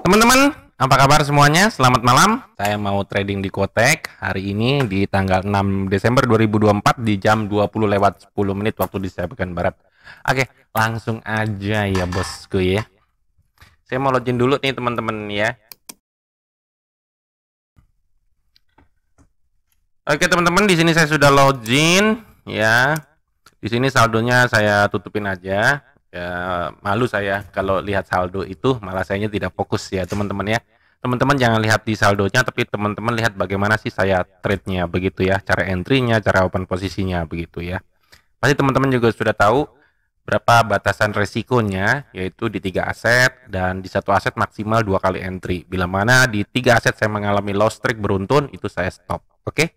Teman-teman, apa kabar semuanya? Selamat malam. Saya mau trading di Kotek hari ini di tanggal 6 Desember 2024 di jam 20 lewat 10 menit waktu di Pekan Barat. Oke, langsung aja ya bosku ya. Saya mau login dulu nih teman-teman ya. Oke teman-teman, di sini saya sudah login ya. Di sini saldonya saya tutupin aja. Ya, malu saya kalau lihat saldo itu, malah sayanya tidak fokus ya teman-teman ya. Teman-teman jangan lihat di saldonya, tapi teman-teman lihat bagaimana sih saya trade-nya begitu ya, cara entry-nya, cara open posisinya begitu ya. Pasti teman-teman juga sudah tahu berapa batasan resikonya, yaitu di 3 aset dan di satu aset maksimal 2 kali entry. Bila mana di 3 aset saya mengalami loss streak beruntun, itu saya stop. Oke,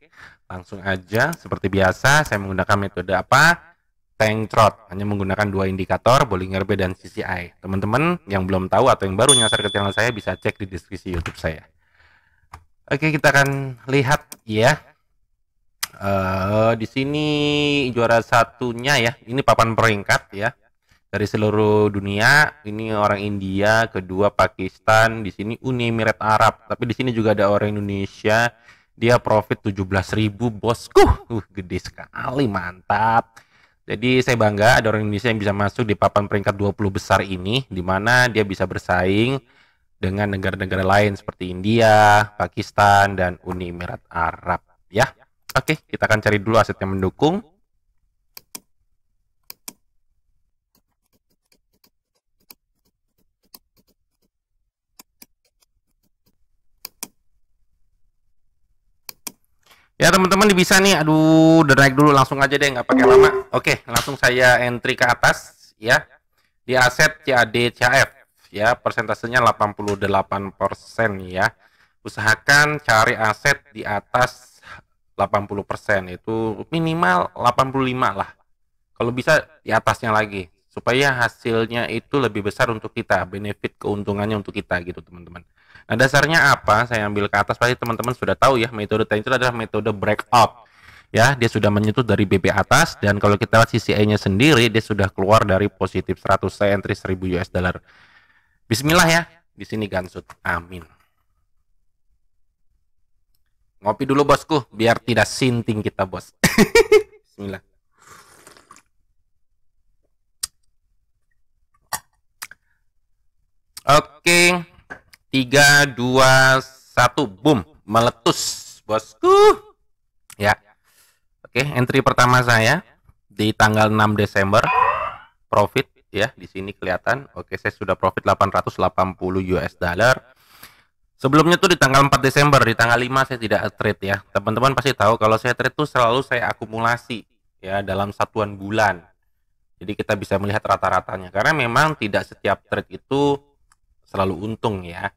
langsung aja seperti biasa saya menggunakan metode apa? Tank Trot, hanya menggunakan 2 indikator, Bollinger Band dan CCI. Teman-teman yang belum tahu atau yang baru nyasar ke channel saya bisa cek di deskripsi YouTube saya. Oke, kita akan lihat ya. Di sini juara satunya ya, ini papan peringkat ya dari seluruh dunia. Ini orang India, kedua Pakistan, di sini Uni Emirat Arab. Tapi di sini juga ada orang Indonesia. Dia profit 17.000 bosku. Gede sekali, mantap. Jadi saya bangga ada orang Indonesia yang bisa masuk di papan peringkat 20 besar ini, di mana dia bisa bersaing dengan negara-negara lain seperti India, Pakistan, dan Uni Emirat Arab ya. Oke, kita akan cari dulu aset yang mendukung. Ya teman-teman bisa nih, aduh udah naik dulu, langsung aja deh nggak pakai lama. Oke, langsung saya entry ke atas ya. Di aset CAD CAF ya, persentasenya 88% ya. Usahakan cari aset di atas 80%, itu minimal 85 lah. Kalau bisa di atasnya lagi, supaya hasilnya itu lebih besar untuk kita, benefit keuntungannya untuk kita gitu teman-teman. Nah dasarnya apa? Saya ambil ke atas, pasti teman-teman sudah tahu ya, metode itu adalah metode breakout. Ya, dia sudah menyentuh dari BP atas, dan kalau kita lihat CCI-nya sendiri, dia sudah keluar dari positif 100, saya entry 1000 US dollar. Bismillah ya, di sini gansut. Amin. Ngopi dulu bosku, biar tidak sinting kita bos. Bismillah. Oke, 3, 2, 1, boom, meletus bosku ya. Oke, entry pertama saya di tanggal 6 Desember, profit ya, di sini kelihatan. Oke, saya sudah profit 880 US dollar. Sebelumnya tuh di tanggal 4 Desember, di tanggal 5 saya tidak trade ya. Teman-teman pasti tahu kalau saya trade tuh selalu saya akumulasi ya dalam satuan bulan. Jadi kita bisa melihat rata-ratanya, karena memang tidak setiap trade itu selalu untung ya.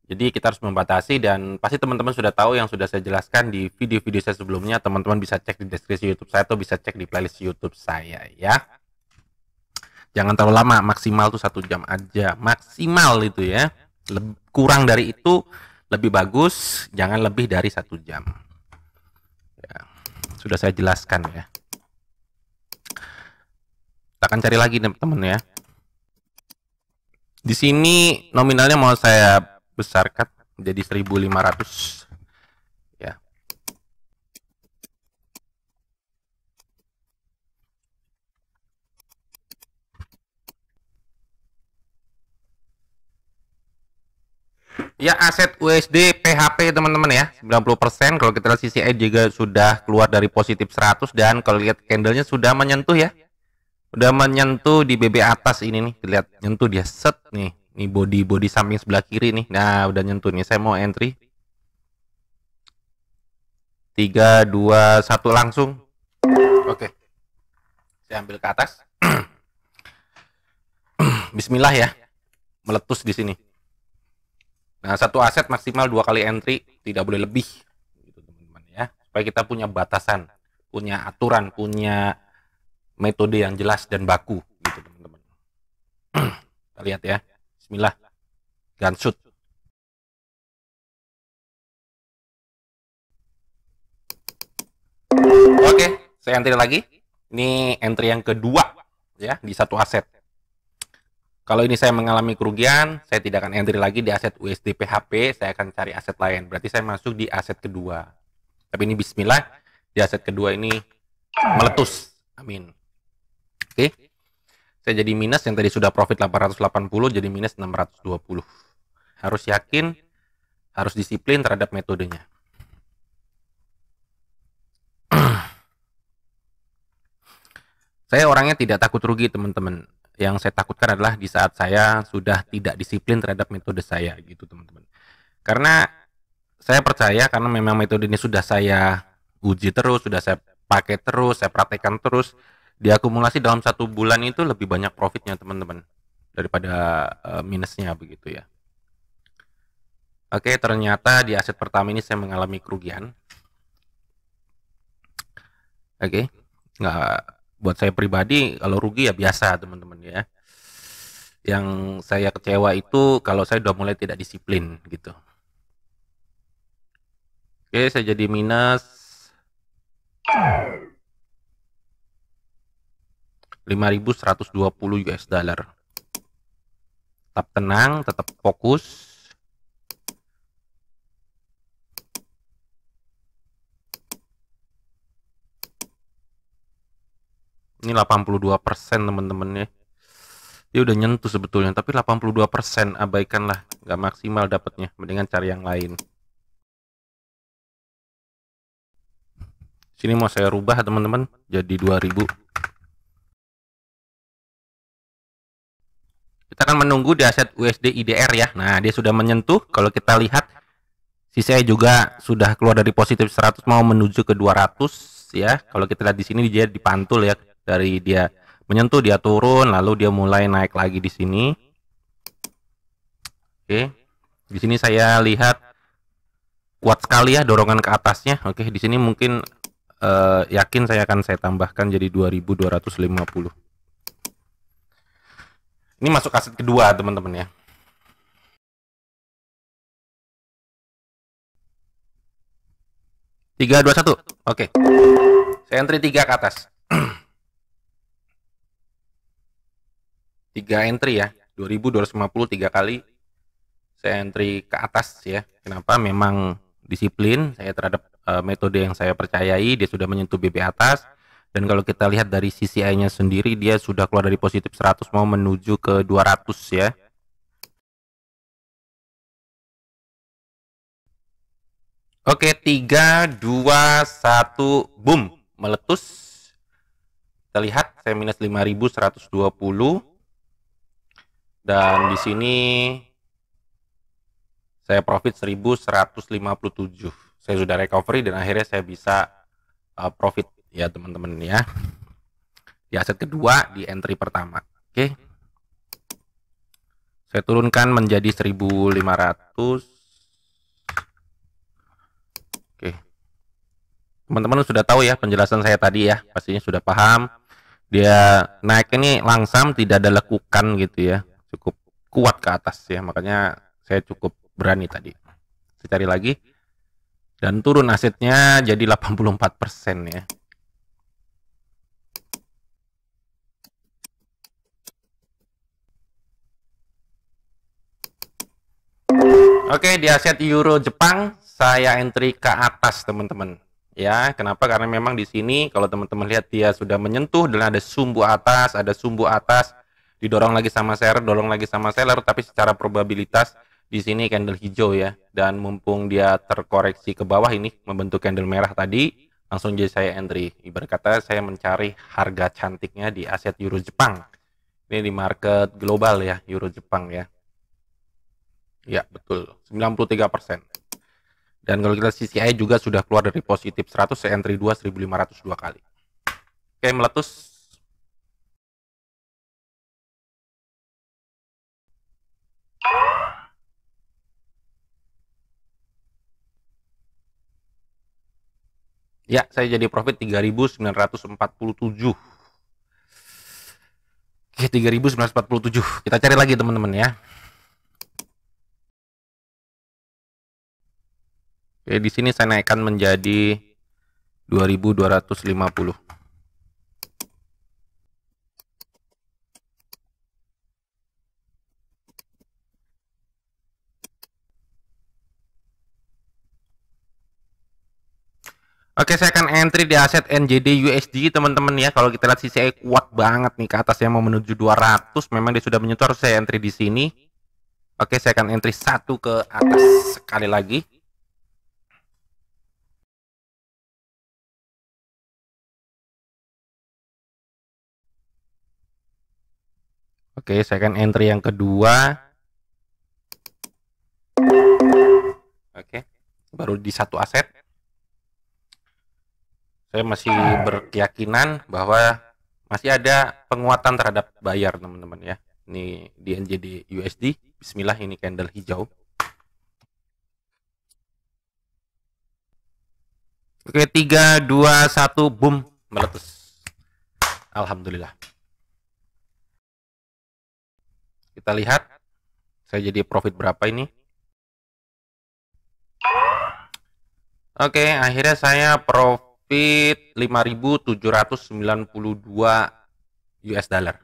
Jadi kita harus membatasi, dan pasti teman-teman sudah tahu yang sudah saya jelaskan di video-video saya sebelumnya. Teman-teman bisa cek di deskripsi YouTube saya atau bisa cek di playlist YouTube saya ya. Jangan terlalu lama, maksimal tuh 1 jam aja, maksimal itu ya. Kurang dari itu lebih bagus, jangan lebih dari 1 jam. Ya, sudah saya jelaskan ya. Kita akan cari lagi teman-teman ya. Di sini nominalnya mau saya besarkan menjadi 1.500 ya. Ya, aset USD PHP teman-teman ya, 90%. Kalau kita lihat CCI juga sudah keluar dari positif 100, dan kalau lihat candlenya sudah menyentuh ya. Udah menyentuh di BB atas ini nih, lihat nyentuh dia, set nih. Ini body samping sebelah kiri nih. Nah, udah nyentuh nih. Saya mau entry 3, 2, 1 langsung. Oke. Saya ambil ke atas. Bismillah ya. Meletus di sini. Nah, satu aset maksimal 2 kali entry, tidak boleh lebih. Gitu teman-teman ya. Supaya kita punya batasan, punya aturan, punya metode yang jelas dan baku gitu teman-teman. Kita lihat ya. Bismillah. Gansut. Oke, saya entry lagi. Ini entry yang kedua ya di satu aset. Kalau ini saya mengalami kerugian, saya tidak akan entry lagi di aset USD PHP, saya akan cari aset lain. Berarti saya masuk di aset kedua. Tapi ini bismillah, di aset kedua ini meletus. Amin. Oke. Saya jadi minus, yang tadi sudah profit 880 jadi minus 620. Harus yakin, harus disiplin terhadap metodenya. Saya orangnya tidak takut rugi, teman-teman. Yang saya takutkan adalah di saat saya sudah tidak disiplin terhadap metode saya, gitu, teman-teman. Karena saya percaya, karena memang metode ini sudah saya uji terus, sudah saya pakai terus, saya praktekkan terus, diakumulasi dalam 1 bulan itu lebih banyak profitnya, teman-teman, daripada minusnya, begitu ya. Oke, ternyata di aset pertama ini saya mengalami kerugian. Oke, nggak, buat saya pribadi kalau rugi ya biasa, teman-teman ya. Yang saya kecewa itu kalau saya udah mulai tidak disiplin gitu. Oke, saya jadi minus 5.120 US dollar. Tetap tenang, tetap fokus. Ini 82%, teman-teman ya. Dia udah nyentuh sebetulnya, tapi 82%, abaikanlah, nggak maksimal dapatnya, mendingan cari yang lain. Sini mau saya rubah, teman-teman, jadi 2000. Kita akan menunggu di aset USD IDR ya. Nah, dia sudah menyentuh. Kalau kita lihat, CCI juga sudah keluar dari positif 100 mau menuju ke 200 ya. Kalau kita lihat di sini dia dipantul ya, dari dia menyentuh dia turun, lalu dia mulai naik lagi di sini. Oke. Di sini saya lihat kuat sekali ya dorongan ke atasnya. Oke, di sini mungkin yakin saya akan tambahkan jadi 2250. Ini masuk aset kedua, teman-teman ya. Tiga, dua, satu. Oke. Saya entry 3 ke atas. 3 entry ya. 2250 3 kali. Saya entry ke atas ya. Kenapa? Memang disiplin saya terhadap metode yang saya percayai. Dia sudah menyentuh BB atas. Dan kalau kita lihat dari CCI-nya sendiri, dia sudah keluar dari positif 100 mau menuju ke 200 ya. Oke, 3, 2, 1, boom, meletus. Kita lihat, saya minus 5.120. Dan di sini saya profit 1.157. Saya sudah recovery dan akhirnya saya bisa profit ya, teman-teman ya. Di aset kedua di entry pertama. Oke. Saya turunkan menjadi 1.500. Oke. Teman-teman sudah tahu ya penjelasan saya tadi ya, pastinya sudah paham. Dia naik ini langsam, tidak ada lekukan gitu ya, cukup kuat ke atas ya, makanya saya cukup berani tadi. Saya cari lagi dan turun asetnya jadi 84% ya. Oke, di aset euro Jepang saya entry ke atas, teman-teman. Ya, kenapa? Karena memang di sini kalau teman-teman lihat dia sudah menyentuh dan ada sumbu atas, didorong lagi sama seller, dorong lagi sama seller, tapi secara probabilitas di sini candle hijau ya. Dan mumpung dia terkoreksi ke bawah ini membentuk candle merah tadi, langsung jadi saya entry. Ibarat kata saya mencari harga cantiknya di aset euro Jepang. Ini di market global ya, euro Jepang ya. Ya, betul. 93%. Dan kalau kita CCI juga sudah keluar dari positif 100, saya entry 2, 1.502 kali. Oke, meletus. Ya, saya jadi profit 3.947. Oke, 3.947. Kita cari lagi, teman-teman ya. Oke, di sini saya naikkan menjadi 2.250. Oke, Oke, saya akan entry di aset NJD USD teman-teman ya. Kalau kita lihat CCI kuat banget nih ke atas ya, mau menuju 200. Memang dia sudah menyentuh, harus saya entry di sini. Oke, saya akan entry satu ke atas sekali lagi. Oke, saya akan entry yang kedua. Oke, baru di satu aset. Saya masih berkeyakinan bahwa masih ada penguatan terhadap bayar teman-teman ya. Ini di NJD USD. Bismillah, ini candle hijau. Oke, 3, 2, 1, boom, meletus. Alhamdulillah. Kita lihat saya jadi profit berapa ini. Oke, akhirnya saya profit 5.792 US dollar.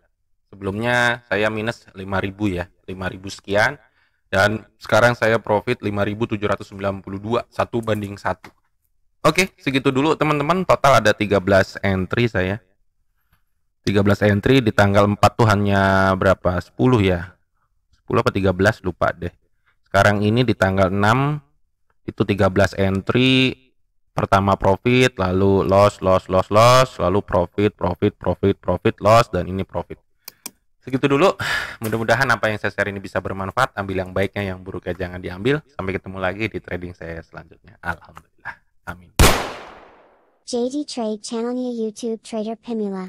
Sebelumnya saya minus 5.000 ya, 5.000 sekian, dan sekarang saya profit 5.792, 1:1. Oke, segitu dulu teman-teman. Total ada 13 entry saya. 13 entry di tanggal 4 tuh hanya berapa? 10 ya. 10 apa 13 lupa deh. Sekarang ini di tanggal 6 itu 13 entry. Pertama profit, lalu loss, lalu profit, loss, dan ini profit. Segitu dulu. Mudah-mudahan apa yang saya share ini bisa bermanfaat. Ambil yang baiknya, yang buruknya jangan diambil. Sampai ketemu lagi di trading saya selanjutnya. Alhamdulillah. Amin. JD Trade channelnya YouTube Trader Pimula.